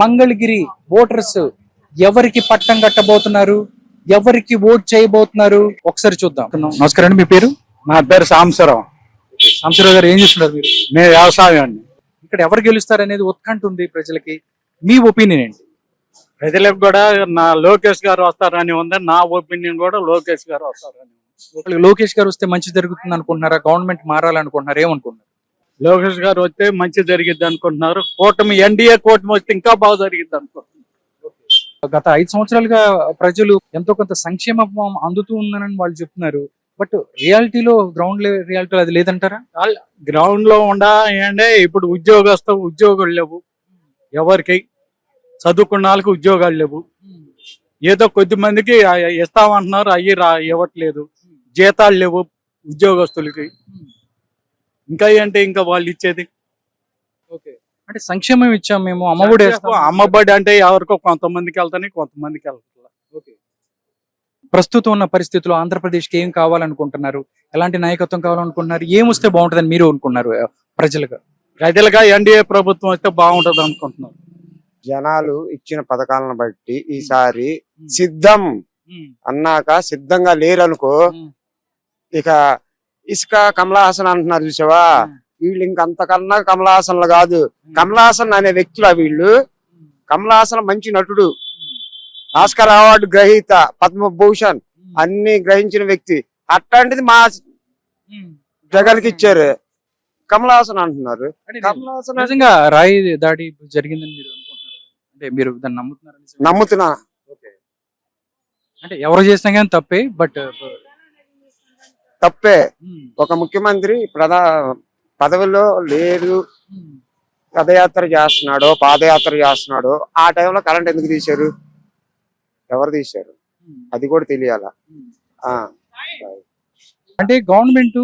Mangalagiri voters ఎవరికి పట్టం కట్టబోతున్నారు, ఎవరికి ఓట్ చేయబోతున్నారు ఒకసారి చూద్దాం. నమస్కారం అండి, మీ పేరు? నా పేరు సాంబశివరావు. సాంబశివరావు గారు, ఏం చేస్తున్నారు మీరు? నేను వ్యవసాయం అండి. ఇక్కడ ఎవరు గెలుస్తారు అనేది ఉత్కంఠ ఉంది ప్రజలకి. మీ ఒపీనియన్ ఏంటి? ప్రజలకు కూడా నా లోకేష్ గారు వస్తారని ఉంది. నా ఒపీనియన్ కూడా లోకేష్ గారు వస్తారని ఉంది. లోకేష్ గారు వస్తే మంచి జరుగుతుంది అనుకుంటున్నారా? గవర్నమెంట్ మారాలనుకుంటున్నారా? ఏమనుకుంటున్నారు? లోకేష్ గారు వస్తే మంచి జరిగిద్ది అనుకుంటున్నారు. కూటమి ఎన్డీఏ కూటమి వస్తే ఇంకా బాగా జరిగిద్ది అనుకుంటున్నారు. గత 5 సంవత్సరాలుగా ప్రజలు ఎంతో కొంత సంక్షేమం అందుతూ ఉందని వాళ్ళు చెప్తున్నారు. బట్ రియాలిటీలో గ్రౌండ్ రియాలిటీలో అది లేదంటారా? గ్రౌండ్ లో ఏంటంటే ఇప్పుడు ఉద్యోగాలు లేవు ఎవరికి. చదువుకున్న వాళ్ళకి ఉద్యోగాలు లేవు. ఏదో కొద్ది మందికి ఇస్తామంటున్నారు, అయ్యి ఇవ్వట్లేదు. జీతాలు లేవు ఉద్యోగస్తులకి. ఇంకా ఏంటి ఇంకా వాళ్ళు ఇచ్చేది? ఓకే, అంటే సంక్షేమం ఇచ్చాం మేము, అమ్మఒడి వేస్తాం. అమ్మఒడి అంటే ఎవరికో కొంతమందికి వెళ్తానే, కొంతమందికి వెళ్తా. ఓకే, ప్రస్తుతం ఉన్న పరిస్థితుల్లో ఆంధ్రప్రదేశ్కి ఏం కావాలనుకుంటున్నారు? ఎలాంటి నాయకత్వం కావాలనుకుంటున్నారు? ఏం వస్తే బాగుంటుందని మీరు అనుకున్నారు? ప్రజలుగా ఎన్డీఏ ప్రభుత్వం వస్తే బాగుంటది అనుకుంటున్నారు. జనాలు ఇచ్చిన పథకాలను బట్టి ఈసారి సిద్ధం అన్నాక సిద్ధంగా లేరనుకో, ఇక ఇసుక కమలాసన్ అంటున్నారు చూసావా, వీళ్ళు ఇంకంతకన్నా కమలాసన్లు కాదు. కమలాసన్ అనే వ్యక్తుల వీళ్ళు. కమలాసన్ మంచి నటుడు, ఆస్కార్ అవార్డు గ్రహీత, పద్మభూషణ్ అన్ని గ్రహించిన వ్యక్తి. అట్లాంటిది మా జగన్కి ఇచ్చారు. కమలాసన్ అంటున్నారు. కమలాసన్ నిజంగా రాయి దాడి జరిగిందని మీరు అనుకుంటున్నారు? అంటే మీరు దాన్ని నమ్ముతున్నారని? నమ్ముతున్నా. అంటే ఎవరు చేసినా కానీ తప్పే, బట్ తప్పే. ఒక ముఖ్యమంత్రి పదవిలో లేదు, పదయాత్ర చేస్తున్నాడు, పాదయాత్ర చేస్తున్నాడు. ఆ టైంలో కరెంట్ ఎందుకు తీశారు? ఎవరు తీశారు? అది కూడా తెలియాల. అంటే గవర్నమెంట్,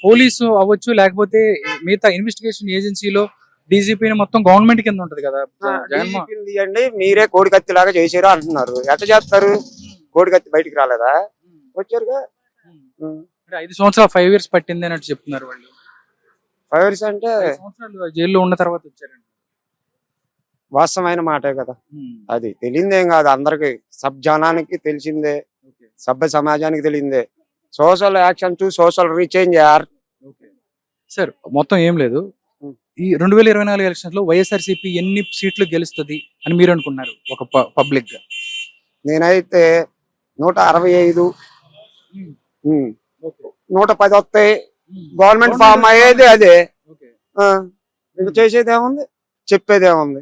పోలీసు అవ్వచ్చు, లేకపోతే మిగతా ఇన్వెస్టిగేషన్ ఏజెన్సీలో డీజీపీని మొత్తం గవర్నమెంట్ కింద ఉంటది కదా. తీయండి, మీరే కోడికత్తి లాగా చేశారు అంటున్నారు. ఎట్లా చేస్తారు? కోడికత్తి బయటికి రాలేదా? వచ్చారుగా. 5 సంవత్సరాలు 5 years పట్టింది అన్నట్టు చెప్తున్నారు వాళ్ళు. 5 years అంటే 5 సంవత్సరాలు జైల్లో ఉన్న తర్వాత వచ్చారండి. వాస్తవమైన మాటే కదా. అది తెలియదేం కాదు అందరికి, సబ్ జనానికి తెలిసిందే, సభ్య సమాజానికి తెలియందే. సోషల్ యాక్షన్ టు సోషల్ రీచేంజ్ యార్. సార్, మొత్తం ఏం లేదు, ఈ 2024 ఎలక్షన్స్ లో వైఎస్ఆర్సీపీ ఎన్ని సీట్లు గెలుస్తుంది అని మీరు అనుకున్నారు ఒక పబ్లిక్ గా? నేనైతే 165, 110 వస్తాయి. గవర్నమెంట్ ఫామ్ అయ్యేది అదే. ఇంకా చేసేది ఏముంది, చెప్పేది ఏముంది?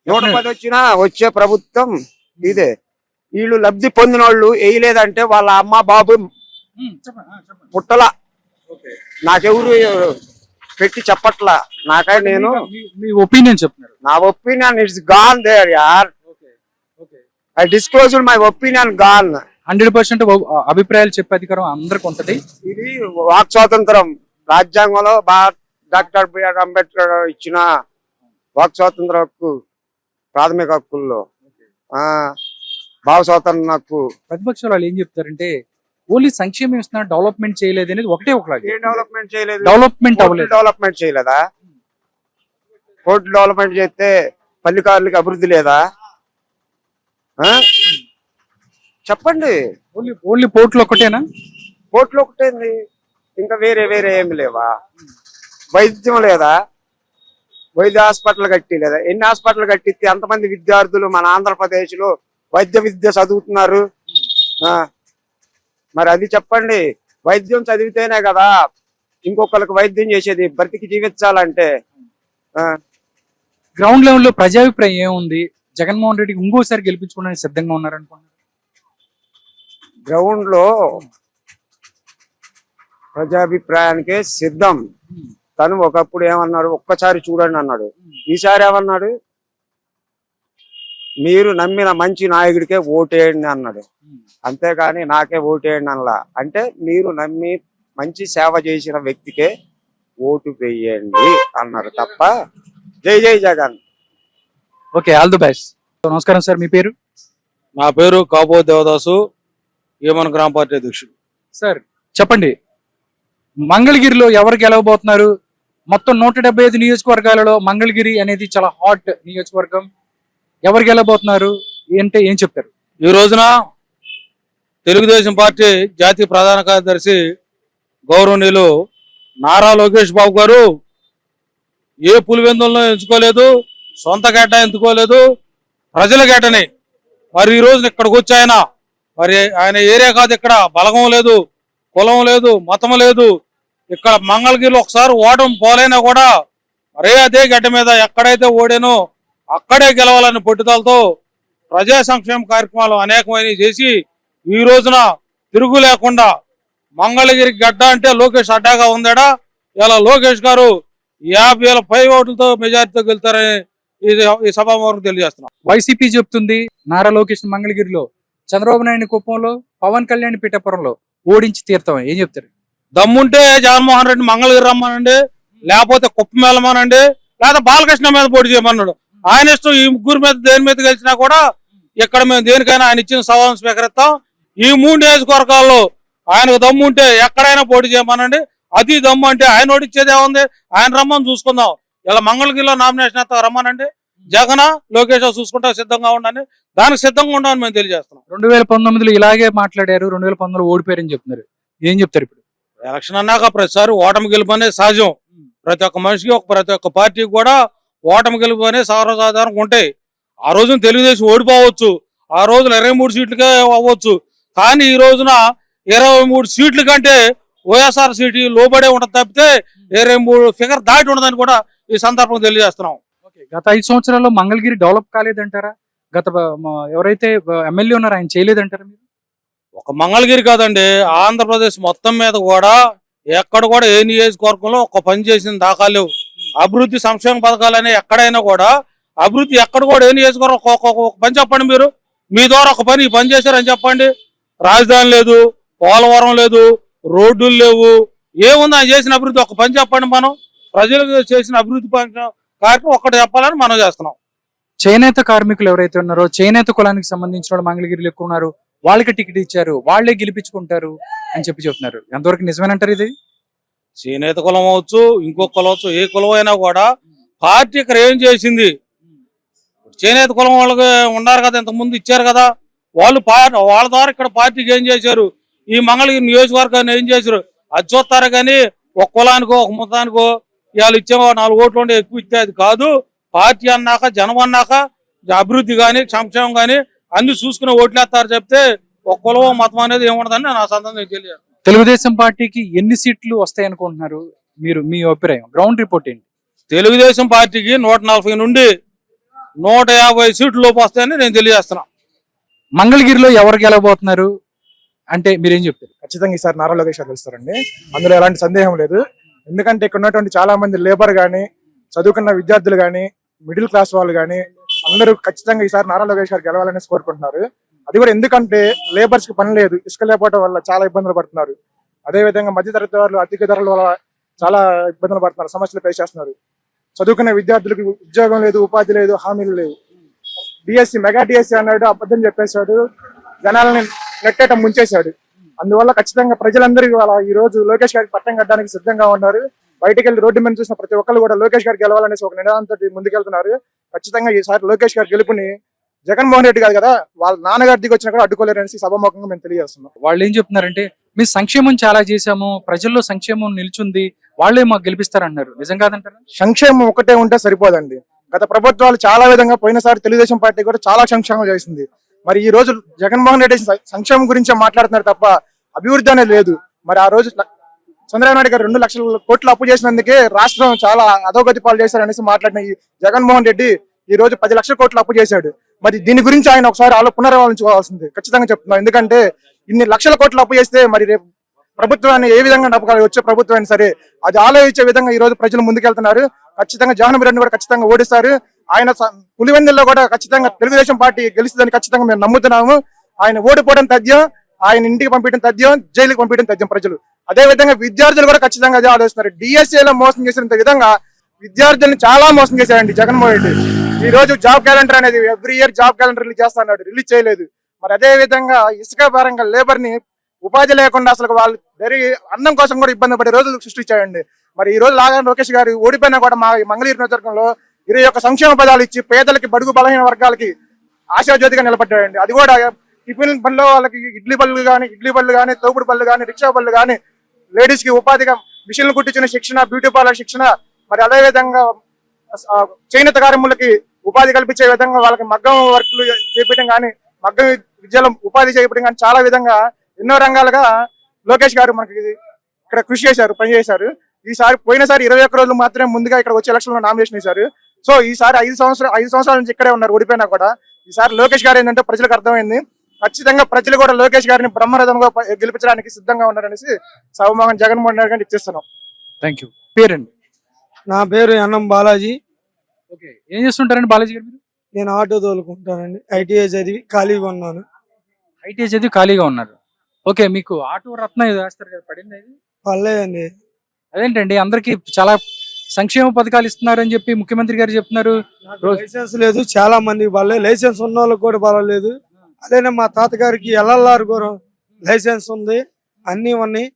110 వచ్చినా వచ్చే ప్రభుత్వం ఇదే. వీళ్ళు లబ్ధి పొందిన వాళ్ళు వేయలేదంటే వాళ్ళ అమ్మ బాబు పుట్టలా. నాకెవరు పెట్టి చెప్పట్లా. నాకై నేను మీ ఒపీనియన్ చెప్తున్నారు. నా ఒపీనియన్ ఇట్స్ గాన్ దేర్ యార్. I disclose my opinion gone. 100% అభిప్రాయాలు చెప్పే అధికారం అందరికి ఉంటది. ఇది వాక్ స్వాతంత్రం. రాజ్యాంగంలో డాక్టర్ బిఆర్ అంబేద్కర్ ఇచ్చిన వాక్ స్వాతంత్ర హక్కు, ప్రాథమిక హక్కుల్లో భావ స్వాతంత్ర హక్కు. ప్రతిపక్షాలు వాళ్ళు ఏం చెప్తారంటే ఓన్లీ సంక్షేమం ఇస్తున్నా, డెవలప్మెంట్ చేయలేదు అనేది ఒకటే ఒకలాగా. ఏం డెవలప్మెంట్ చేయలేదు? డెవలప్మెంట్ అవ్వలేదు. డెవలప్మెంట్ చేయలేదా? పోర్టు డెవలప్మెంట్ చేస్తే పల్లికారులకి అభివృద్ధి లేదా? చెప్పండి. ఓన్లీ పోర్టులు ఒకటేనా? పోర్టులు ఒకటేంది, ఇంకా వేరే వేరే ఏమి లేవా? వైద్యం లేదా? వైద్య హాస్పిటల్ కట్టి లేదా? ఎన్ని హాస్పిటల్ కట్టిస్తే ఎంతమంది విద్యార్థులు మన ఆంధ్రప్రదేశ్ లో వైద్య విద్య చదువుతున్నారు? మరి అది చెప్పండి. వైద్యం చదివితేనే కదా ఇంకొకరికి వైద్యం చేసేది, బ్రతికి జీవించాలంటే. గ్రౌండ్ లెవెల్లో ప్రజాభిప్రాయం ఏముంది? జగన్మోహన్ రెడ్డికి ఇంకోసారి గెలిపించుకోవడానికి సిద్ధంగా ఉన్నారనుకున్నారు? గ్రౌండ్ లో ప్రజాభిప్రాయానికే సిద్ధం. తను ఒకప్పుడు ఏమన్నాడు, ఒక్కసారి చూడండి అన్నాడు. ఈసారి ఏమన్నాడు, మీరు నమ్మిన మంచి నాయకుడికే ఓటేయండి అన్నాడు. అంతేగాని నాకే ఓటేయండి అనలా. అంటే మీరు నమ్మి మంచి సేవ చేసిన వ్యక్తికే ఓటు వేయండి అన్నారు తప్ప జై జై Jagan. Okay, all the best. నమస్కారం సార్, మీ పేరు? నా పేరు కాపో దేవదాసు, ఏమన్ గ్రామ పార్టీ అధ్యక్షుడు. సార్ చెప్పండి, మంగళగిరిలో ఎవరు గెలవబోతున్నారు? మొత్తం 175 నియోజకవర్గాలలో మంగళగిరి అనేది చాలా హాట్ నియోజకవర్గం. ఎవరు గెలబోతున్నారు అంటే ఏం చెప్తారు? ఈ రోజున తెలుగుదేశం పార్టీ జాతీయ ప్రధాన కార్యదర్శి గౌరవనీయులు నారా లోకేష్ బాబు గారు ఏ పులివెందులను ఎంచుకోలేదు, సొంత గేట ఎంచుకోలేదు, ప్రజల గేటని. మరి ఈ రోజున ఇక్కడికి వచ్చి ఆయన ఏరియా కాదు, ఇక్కడ బలగం లేదు, కులం లేదు, మతం లేదు. ఇక్కడ మంగళగిరిలో ఒకసారి ఓటం పోలైనా కూడా మరే అదే గడ్డ మీద ఎక్కడైతే ఓడానో అక్కడే గెలవాలని పట్టుదలతో ప్రజా సంక్షేమ కార్యక్రమాలు అనేకమైనవి చేసి ఈ రోజున తిరుగు లేకుండా మంగళగిరి గడ్డ అంటే లోకేష్ అడ్డాగా ఉందాడా. ఇలా లోకేష్ గారు 50,000 పై ఓట్లతో మెజారిటీతో గెలుతారని ఈ సభాముఖం తెలియజేస్తున్నాం. వైసీపీ చెప్తుంది నారా లోకేష్ మంగళగిరిలో, చంద్రబాబు నాయుడు కుప్పంలో, పవన్ కళ్యాణ్ పిఠాపురంలో ఓడించి తీరుతాం. ఏం చెప్తారు? దమ్ముంటే జగన్మోహన్ రెడ్డి మంగళగిరి రమ్మనండి, లేకపోతే కుప్పం వెళ్ళమనండి, లేదా బాలకృష్ణ మీద పోటీ చేయమన్నాడు. ఆయన ఇష్టం. ఈ ముగ్గురు మీద దేని మీద గెలిచినా కూడా ఇక్కడ మేము దేనికైనా ఆయన ఇచ్చిన సవాల్ స్వీకరిస్తాం. ఈ 3 నియోజకవర్గాల్లో ఆయనకు దమ్ము ఉంటే ఎక్కడైనా పోటీ చేయమనండి. అది దమ్ము అంటే ఆయన ఓడిచ్చేది ఏముంది, ఆయన రమ్మని చూసుకుందాం. ఇలా మంగళగిరిలో నామినేషన్ అయితే రమ్మనండి, జగన్ లోకేష్ చూసుకుంటా సిద్ధంగా ఉండండి, దానికి సిద్ధంగా ఉండాలని మేము తెలియజేస్తున్నాం. 2019లో ఇలాగే మాట్లాడారు, 2019లో ఓడిపోయారని చెప్తున్నారు. ఏం చెప్తారు ఇప్పుడు? ఎలక్షన్ అన్నాక ప్రతిసారి ఓటమి గెలుపు అనేది సహజం. ప్రతి ఒక్క మనిషికి ప్రతి ఒక్క పార్టీకి కూడా ఓటమి గెలుపు అనేది సర్వసాధారణంగా ఉంటాయి. ఆ రోజున తెలుగుదేశం ఓడిపోవచ్చు, ఆ రోజున 23 సీట్లకే అవ్వచ్చు. కానీ ఈ రోజున 23 సీట్ల కంటే వైఎస్ఆర్ సీట్ లోబడే ఉంటుంది తప్పితే 23 ఫిగర్ దాటి ఉండదని కూడా ఈ సందర్భంగా తెలియజేస్తున్నాం. గత 5 సంవత్సరాల్లో మంగళగిరి డెవలప్ కాలేదంటారా? ఎవరైతే ఎమ్మెల్యే ఉన్నారో ఆయన చేయలేదంటారా మీరు? ఒక మంగళగిరి కాదండి, ఆంధ్రప్రదేశ్ మొత్తం మీద కూడా ఎక్కడ కూడా ఏ నియోజకవర్గంలో ఒక పని చేసిన దాఖలు లేవు. అభివృద్ధి సంక్షేమ పథకాలనే ఎక్కడైనా కూడా అభివృద్ధి ఎక్కడ కూడా ఏ నియోజకవర్గం ఒక పని చెప్పండి. మీరు మీ ద్వారా ఒక పని చేశారని చెప్పండి. రాజధాని లేదు, పోలవరం లేదు, రోడ్డులు లేవు, ఏముంది ఆయన చేసిన అభివృద్ధి ఒక పని చెప్పండి. మనం ప్రజలకు చేసిన అభివృద్ధి కార్యక్రమం ఒక్కటి చెప్పాలని మనం చేస్తున్నాం. చేనేత కార్మికులు ఎవరైతే ఉన్నారో, చేనేత కులానికి సంబంధించిన వాళ్ళు మంగళగిరిలో ఎక్కువ ఉన్నారు, వాళ్ళకి టికెట్ ఇచ్చారు, వాళ్లే గెలిపించుకుంటారు అని చెప్తున్నారు. ఎంతవరకు నిజమేనంటారు ఇది? చేనేత కులం అవచ్చు, ఇంకో కులం అవచ్చు, ఏ కులం అయినా కూడా పార్టీ ఇక్కడ ఏం చేసింది. చేనేత కులం వాళ్ళకి ఉన్నారు కదా, ఇంతకుముందు ఇచ్చారు కదా, వాళ్ళ ద్వారా ఇక్కడ పార్టీకి ఏం చేశారు, ఈ మంగళగిరి నియోజకవర్గాన్ని ఏం చేశారు అది చూస్తారు. కానీ ఒక కులానికో ఒక మతానికో ఇవాళ ఇచ్చే 4 ఓట్లు ఉంటే ఎక్కువ ఇచ్చేది కాదు. పార్టీ అన్నాక, జనం అన్నాక అభివృద్ధి కానీ సంక్షేమం కానీ అన్ని చూసుకుని ఓట్లేస్తారు చెప్తే ఒక కులం మతం అనేది ఏముండదని నా సందర్భంగా తెలియదు. తెలుగుదేశం పార్టీకి ఎన్ని సీట్లు వస్తాయి అనుకుంటున్నారు మీరు? మీ అభిప్రాయం, గ్రౌండ్ రిపోర్ట్ ఏంటి? తెలుగుదేశం పార్టీకి 140 నుండి 150 సీట్లు లోపు వస్తాయని నేను తెలియజేస్తున్నా. మంగళగిరిలో ఎవరు గెలవబోతున్నారు అంటే మీరేం చెప్తారు? ఖచ్చితంగా ఈసారి నారా లోకేష్ గారు గెలుస్తారండి, అందులో ఎలాంటి సందేహం లేదు. ఎందుకంటే ఇక్కడ ఉన్నటువంటి చాలా మంది లేబర్ గానీ, చదువుకున్న విద్యార్థులు గానీ, మిడిల్ క్లాస్ వాళ్ళు గానీ అందరూ ఖచ్చితంగా ఈసారి నారా లోకేష్ గారు గెలవాలనేసి కోరుకుంటున్నారు. అది కూడా ఎందుకంటే లేబర్స్ కి పని లేదు, ఇసుక లేకపోవడం వల్ల చాలా ఇబ్బందులు పడుతున్నారు. అదేవిధంగా మధ్యతరగతి వాళ్ళు అధిక ధరల వల్ల చాలా ఇబ్బందులు పడుతున్నారు, సమస్యలు ఫేస్ చేస్తున్నారు. చదువుకున్న విద్యార్థులకు ఉద్యోగం లేదు, ఉపాధి లేదు, హామీలు లేవు. డిఎస్సి మెగా డిఎస్సి అన్నాడు, అబద్ధం చెప్పేశాడు, జనాలని నెట్టేట ముంచేశాడు. అందువల్ల ఖచ్చితంగా ప్రజలందరూ ఈ రోజు లోకేష్ గారికి పట్టం కట్టడానికి సిద్ధంగా ఉన్నారు. బయటకు వెళ్ళి రోడ్డు మీద చూసిన ప్రతి ఒక్కరు కూడా లోకేష్ గారు గెలవాలనేసి ఒక నినాదంతో ముందుకెళ్తున్నారు. ఖచ్చితంగా ఈసారి లోకేష్ గారి గెలుపుని జగన్మోహన్ రెడ్డి గారు కదా వాళ్ళ నాన్నగారి దిగి వచ్చినా కూడా అడ్డుకోలేరు అనేసి సభాముఖంగా మేము తెలియజేస్తున్నాం. వాళ్ళు ఏం చెప్తున్నారంటే మీ సంక్షేమం చాలా చేశాము, ప్రజల్లో సంక్షేమం నిల్చుంది, వాళ్ళే మాకు గెలిపిస్తారన్నారు. నిజం కాదంటారా? సంక్షేమం ఒకటే ఉంటే సరిపోదండి. గత ప్రభుత్వాలు చాలా విధంగా పోయినసారి తెలుగుదేశం పార్టీ కూడా చాలా సంక్షేమం చేసింది. మరి ఈ రోజు జగన్మోహన్ రెడ్డి సంక్షేమం గురించే మాట్లాడుతున్నారు తప్ప అభివృద్ధి అనేది లేదు. మరి ఆ రోజు చంద్రబాబు నాయుడు గారు 2 లక్షల కోట్లు అప్పు చేసినందుకే రాష్ట్రం చాలా అధోగతి పాలు చేశారు అనేసి మాట్లాడిన ఈ జగన్మోహన్ రెడ్డి ఈ రోజు 10 లక్షల కోట్లు అప్పు చేశాడు. మరి దీని గురించి ఆయన ఒకసారి పునరాలోచించుకోవాల్సింది ఖచ్చితంగా చెప్తున్నాం. ఎందుకంటే ఇన్ని లక్షల కోట్లు అప్పు చేస్తే మరి రేపు ప్రభుత్వాన్ని ఏ విధంగా నడపగలరు, వచ్చే ప్రభుత్వాన్ని సరే అది ఆలోచించే విధంగా ఈ రోజు ప్రజలు ముందుకెళ్తున్నారు. ఖచ్చితంగా జగన్మోహన్ రెడ్డి కూడా ఖచ్చితంగా ఓడిస్తారు. ఆయన పులివెందుల్లో కూడా ఖచ్చితంగా తెలుగుదేశం పార్టీ గెలుస్తుందని ఖచ్చితంగా మేము నమ్ముతున్నాము. ఆయన ఓడిపోవడం తథ్యం, ఆయన ఇంటికి పంపించడం తథ్యం, జైలుకి పంపించడం తథ్యం ప్రజలు. అదే విధంగా విద్యార్థులు కూడా ఖచ్చితంగా అదే ఆలోచిస్తున్నారు. డిఎస్ఏలో మోసం చేసినంత విధంగా విద్యార్థులను చాలా మోసం చేశారండి జగన్మోహన్ రెడ్డి. ఈ రోజు జాబ్ క్యాలెండర్ అనేది every year job calendar release చేస్తున్నాడు, రిలీజ్ చేయలేదు. మరి అదే విధంగా ఇసుక పరంగా లేబర్ ని ఉపాధి లేకుండా అసలు వాళ్ళు అన్నం కోసం కూడా ఇబ్బంది పడే రోజులు సృష్టించాయండి. మరి ఈ రోజు లాగా లోకేష్ గారు ఓడిపోయినా కూడా మా మంగళగిరి నియోజకవర్గంలో 21 సంక్షేమ పదాలు ఇచ్చి పేదలకి, బడుగు బలహీన వర్గాలకి ఆశాజ్యోతిగా నిలబడ్డాడండి. అది కూడా టిఫిన్ బండ్లో వాళ్ళకి ఇడ్లీ బళ్ళు కానీ, తోపుడు బళ్ళు కానీ, రిక్షా బళ్ళు కానీ, లేడీస్ కి ఉపాధిగా మిషన్లు కుట్టించిన శిక్షణ, బ్యూటీ పార్లర్ శిక్షణ, మరి అదే విధంగా చేనేత కార్మికులకి ఉపాధి కల్పించే విధంగా వాళ్ళకి మగ్గం వర్క్లు చేపట్టడం కానీ, మగ్గం విద్యలో ఉపాధి చేపట్టడం కానీ, చాలా విధంగా ఎన్నో రంగాలుగా లోకేష్ గారు మనకి ఇక్కడ కృషి చేశారు, పనిచేశారు. పోయినసారి 21 రోజులు మాత్రమే ముందుగా ఇక్కడ వచ్చే ఎలక్షన్ లో నామినేషన్ వేశారు. సో ఈసారి 5 సంవత్సరాల నుంచి ఇక్కడే ఉన్నారు, ఓడిపోయినా కూడా. ఈసారి లోకేష్ గారు ఏంటంటే ప్రజలకు అర్థమైంది, ఖచ్చితంగా ప్రజలు కూడా లోకేష్ గారిని బ్రహ్మరథంగా గెలిపించడానికి సిద్ధంగా ఉన్నారనేసి సభమోహన్ జగన్మోహన్ రెడ్డి గారిని ఇచ్చేస్తున్నాం. Thank you. పేరండి? నా పేరు ఎన్ఎం బాలాజీ. ఓకే, ఏం చేస్తుంటారండి బాలాజీ గారు మీరు? నేను ఆటో తోలుకుంటానండి. ఐటీఐ చదివి ఖాళీగా ఉన్నాను. ఐటీఐ చదివి ఖాళీగా ఉన్నారు. ఓకే, మీకు ఆటో రత్న ఇది వేస్తారు కదా, పడింది అది? పర్లేదండి. అదేంటండి, అందరికి చాలా సంక్షేమ పథకాలు ఇస్తున్నారని చెప్పి ముఖ్యమంత్రి గారు చెప్తున్నారు. నాకు లైసెన్స్ లేదు, చాలా మందికి పర్లేదు. లైసెన్స్ ఉన్న వాళ్ళకి కూడా పర్వాలేదు. అదేనా మా తాతగారికి ఎల్ఎల్ఆర్ కూడా లైసెన్స్ ఉంది, అన్ని ఉన్నాయి,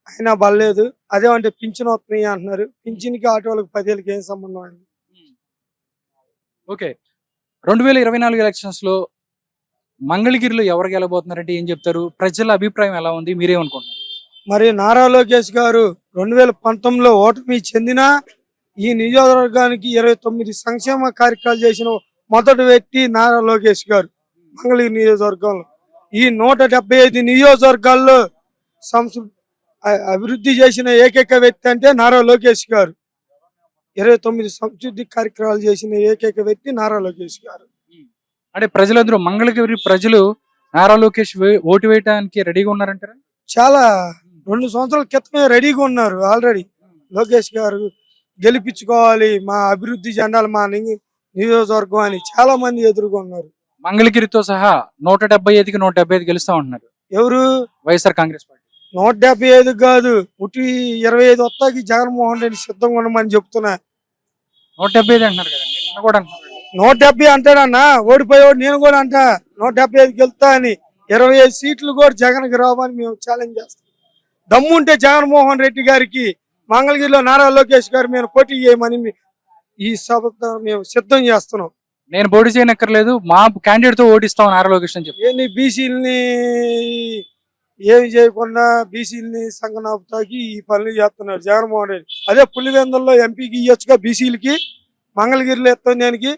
అయినా పర్లేదు. అదేమంటే పింఛన్ వస్తున్నాయి అంటున్నారు. పింఛన్కి ఆటోలకు 10 ఏళ్ళకి ఏం సంబంధం అండి? ఓకే, 2024 ఎలక్షన్స్ లో మంగళగిరిలో ఎవరు గెలబోతున్నారంటే ఏం చెప్తారు? ప్రజల అభిప్రాయం ఎలా ఉంది, మీరేమనుకుంటున్నారు? మరి నారా లోకేష్ గారు 2019లో ఓటమి చెందినా ఈ నియోజకవర్గానికి 29 సంక్షేమ కార్యక్రమాలు చేసిన మొదటి వ్యక్తి నారా లోకేష్ గారు. మంగళగిరి నియోజకవర్గంలో ఈ 175 నియోజకవర్గాల్లో అభివృద్ధి చేసిన ఏకైక వ్యక్తి అంటే నారా లోకేష్ గారు. 29 సంస్కృతి కార్యక్రమాలు చేసిన ఏకైక వ్యక్తి నారా లోకేష్ గారు. అంటే ప్రజలందరూ, మంగళగిరి ప్రజలు నారా లోకేష్ ఓటు వేయడానికి రెడీగా ఉన్నారంటారా? చాలా 2 సంవత్సరాల క్రితమే రెడీగా ఉన్నారు ఆల్రెడీ. లోకేష్ గారు గెలిపించుకోవాలి, మా అభివృద్ధి జెండాలు మా నియోజకవర్గం అని చాలా మంది ఎదుర్కొన్నారు. మంగళగిరితో సహా 175కి 175 గెలుస్తా ఉంటున్నారు. ఎవరు? వైఎస్ఆర్ కాంగ్రెస్ పార్టీ. 175 కాదు, 25 వస్తాకి జగన్మోహన్ రెడ్డి సిద్ధంగా ఉండమని చెప్తున్నా. 175 అంటున్నారు కదండి, నిన్న కూడా అంటున్నారు. 170 అంటాడన్నా, ఓడిపోయేవాడు. నేను కూడా అంటా 175 గెలుతా అని. 25 సీట్లు కూడా జగన్కి రావని మేము ఛాలెంజ్ చేస్తాం. దమ్ముంటే జగన్మోహన్ రెడ్డి గారికి మంగళగిరిలో నారా లోకేష్ గారు మేము పోటీ చేయమని ఈ సభతో మేము సిద్ధం చేస్తున్నాం. నేను పోటీ చేయనక్కర్లేదు, మా క్యాండిడేట్ తో ఓటిస్తాం నారా లోకేష్ అని చెప్పి. ఏంది బీసీలని ఏమి చేయకుండా బీసీలని సంగనాపుతాకి ఈ పనులు చేస్తున్నారు జగన్మోహన్ రెడ్డి. అదే పులివెందుల్లో ఎంపీకి ఇవ్వచ్చుగా బీసీలకి, మంగళగిరిలో ఎత్తాం దానికి.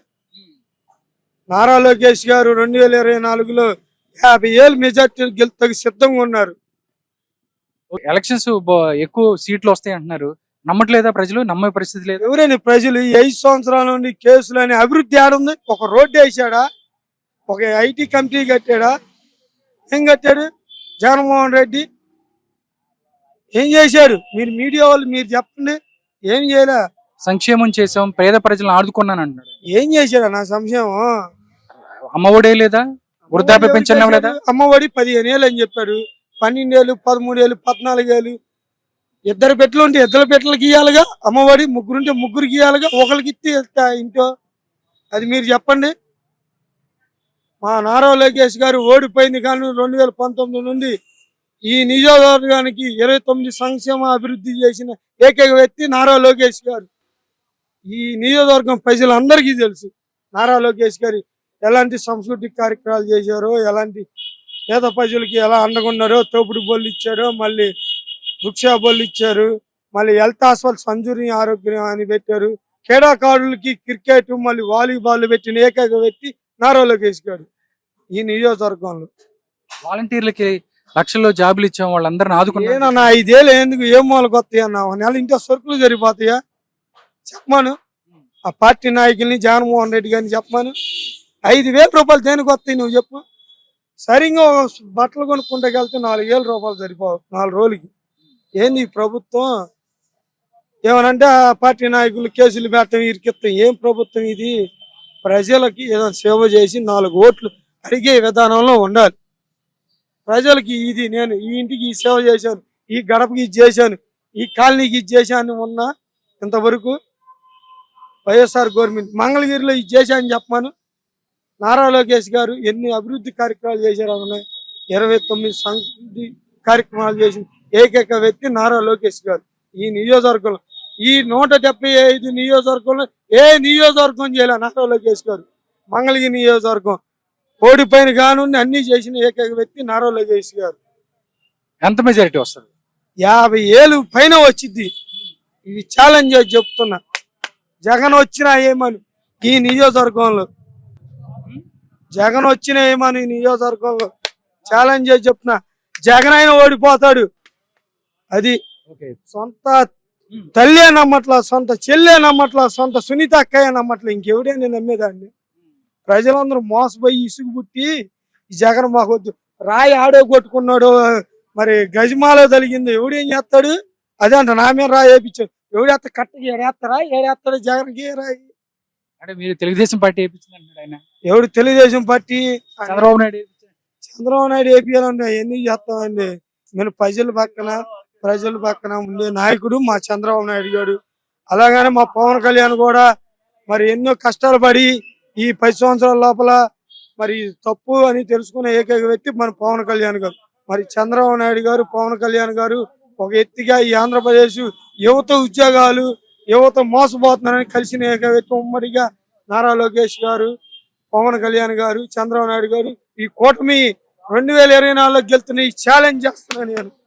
నారా లోకేష్ గారు 2024లో 50 ఏళ్ళు మెజార్టీ గెలుతాకి సిద్ధంగా ఉన్నారు. ఎలక్షన్స్ ఎక్కువ సీట్లు వస్తాయి అంటున్నారు, నమ్మట్లేదా ప్రజలు? నమ్మే పరిస్థితి లేదు. ఎవరైనా ప్రజలు ఈ 5 సంవత్సరాల నుండి కేసులు అని అభివృద్ధి ఆడుంది. ఒక రోడ్డు వేసాడా? ఒక ఐటీ కంపెనీ కట్టాడా? ఏం కట్టాడు జగన్మోహన్ రెడ్డి? ఏం చేశాడు? మీరు మీడియా వాళ్ళు మీరు చెప్పండి. ఏం చేయలే. సంక్షేమం చేసాం, పేద ప్రజలను ఆదుకున్నాను అంటున్నాడు. ఏం చేశాడు నా సంక్షేమం? అమ్మఒడే లేదా? వృద్ధాప్య పెన్షన్ లేదా? అమ్మఒడి 15 ఏళ్ళు అని చెప్పాడు. 12 ఏళ్ళు, 13 ఏళ్ళు, 14 ఏళ్ళు. 2 పెట్టెలు ఉంటే 2 పెట్టెలకి ఇవ్వాలిగా అమ్మఒడి. 3 ఉంటే 3కి ఇవ్వాలిగా. ఒకరికి ఇస్తే ఇంటో. అది మీరు చెప్పండి. మా నారా లోకేష్ గారు ఓడిపోయింది కానీ 2019 నుండి ఈ నియోజకవర్గానికి 29 సంక్షేమ అభివృద్ధి చేసిన ఏకైక వ్యక్తి నారా లోకేష్ గారు. ఈ నియోజకవర్గం ప్రజలందరికీ తెలుసు నారా లోకేష్ గారు ఎలాంటి సాంస్కృతిక కార్యక్రమాలు చేశారో, ఎలాంటి పేద ప్రజలకి ఎలా అండగున్నారో. తోపుడు బళ్ళు ఇచ్చారో, మళ్ళీ వృక్షా బళ్ళు ఇచ్చారు, మళ్ళీ హెల్త్ హాస్పిటల్ సంజూరి ఆరోగ్యం అని పెట్టారు. క్రీడాకారులకి క్రికెట్, మళ్ళీ వాలీబాల్ పెట్టిన ఏకైక వ్యక్తి నారా లోకేష్ గారు ఈ నియోజకవర్గంలో. వాలంటీర్లకి లక్షల్లో జాబులు ఇచ్చాం, వాళ్ళందరిని ఆదుకున్నాను. ఏనన్నా 5 ఏళ్ళు ఎందుకు ఏం మూలకు వస్తాయి అన్న? నెల ఇంట్లో సరుకులు సరిపోతాయా? చెప్పమాను. ఆ పార్టీ నాయకుల్ని జగన్మోహన్ రెడ్డి గారిని చెప్పమాను. 5,000 రూపాయలు దేనికి వస్తాయి నువ్వు చెప్పు? సరిగ్గా బట్టలు కొనుక్కుంటే వెళ్తే 4,000 రూపాయలు సరిపోవు 4 రోజులకి. ఏంది ఈ ప్రభుత్వం? ఏమనంటే ఆ పార్టీ నాయకులు కేసులు పెట్టడం, ఇరికిస్తాం. ఏం ప్రభుత్వం ఇది? ప్రజలకి ఏదో సేవ చేసి 4 ఓట్లు అడిగే విధానంలో ఉండాలి. ప్రజలకి ఇది నేను ఈ ఇంటికి ఈ సేవ చేశాను, ఈ గడపకి ఇది చేశాను, ఈ కాలనీకి ఇది చేశాను ఉన్నా ఇంతవరకు వైఎస్ఆర్ గవర్నమెంట్ మంగళగిరిలో ఇది చేశాను చెప్పమాను. నారా లోకేష్ గారు ఎన్ని అభివృద్ధి కార్యక్రమాలు చేశారు? 29 సంస్కృతి కార్యక్రమాలు చేసిన ఏకైక వ్యక్తి నారా లోకేష్ గారు ఈ నియోజకవర్గంలో. ఈ 175 నియోజకవర్గంలో ఏ నియోజకవర్గం చేయలే నారా లోకేష్ గారు. మంగళగిరి నియోజకవర్గం ఓడిపోయిన కానుండి అన్ని చేసిన ఏకైక వ్యక్తి నారా లోకేష్ గారు. ఎంత మెజారిటీ వస్తుంది? 50,000 పైన వచ్చింది. ఇది ఛాలెంజ్ చేసి చెప్తున్నా. జగన్ వచ్చినా ఏమని ఈ నియోజకవర్గంలో, జగన్ వచ్చినా ఏమని ఈ నియోజకవర్గంలో ఛాలెంజ్ చేసి చెప్తున్నా. జగన్ అయినా ఓడిపోతాడు. అది ఓకే. సొంత తల్లి నమ్మట్లా, సొంత చెల్లె నమ్మట్లా, సొంత సునీత అక్కయ్య నమ్మట్లా, ఇంకెవడైనా నమ్మేదాన్ని. ప్రజలందరూ మోసపోయి ఇసుగు పుట్టి ఈ జగన్ మాకు వద్దు, రాయి ఆడో కొట్టుకున్నాడు, మరి గజమాలో తలిగింది, ఎవడేం చేస్తాడు? అదే అంట నా మీద రాయి వేయించాడు. ఎవడేస్తా కట్టకి ఏడేస్తారా? ఏడేస్తాడు జగన్కి రాయి. అంటే మీరు తెలుగుదేశం పార్టీ వేయించింది అంటాడు ఆయన. ఎవడు తెలుగుదేశం పార్టీ చంద్రబాబు నాయుడు వేయించారు. చంద్రబాబు నాయుడు ఏపీఎలండి ఎన్ని చేస్తామండి. నేను ప్రజల పక్కన ఉండే నాయకుడు మా చంద్రబాబు నాయుడు గారు. అలాగనే మా పవన్ కళ్యాణ్ కూడా మరి ఎన్నో కష్టాలు పడి ఈ 10 సంవత్సరాల లోపల మరి తప్పు అని తెలుసుకునే ఏకైక వ్యక్తి మన పవన్ కళ్యాణ్ గారు. మరి చంద్రబాబు నాయుడు గారు, పవన్ కళ్యాణ్ గారు ఒక ఎత్తిగా ఈ ఆంధ్రప్రదేశ్ యువత ఉద్యోగాలు, యువత మోసపోతున్నారని కలిసిన ఏకైక వ్యక్తి ఉమ్మడిగా నారా లోకేష్ గారు, పవన్ కళ్యాణ్ గారు, చంద్రబాబు నాయుడు గారు. ఈ కూటమి 2024లో గెలుతున్న ఈ ఛాలెంజ్ చేస్తున్నాను నేను.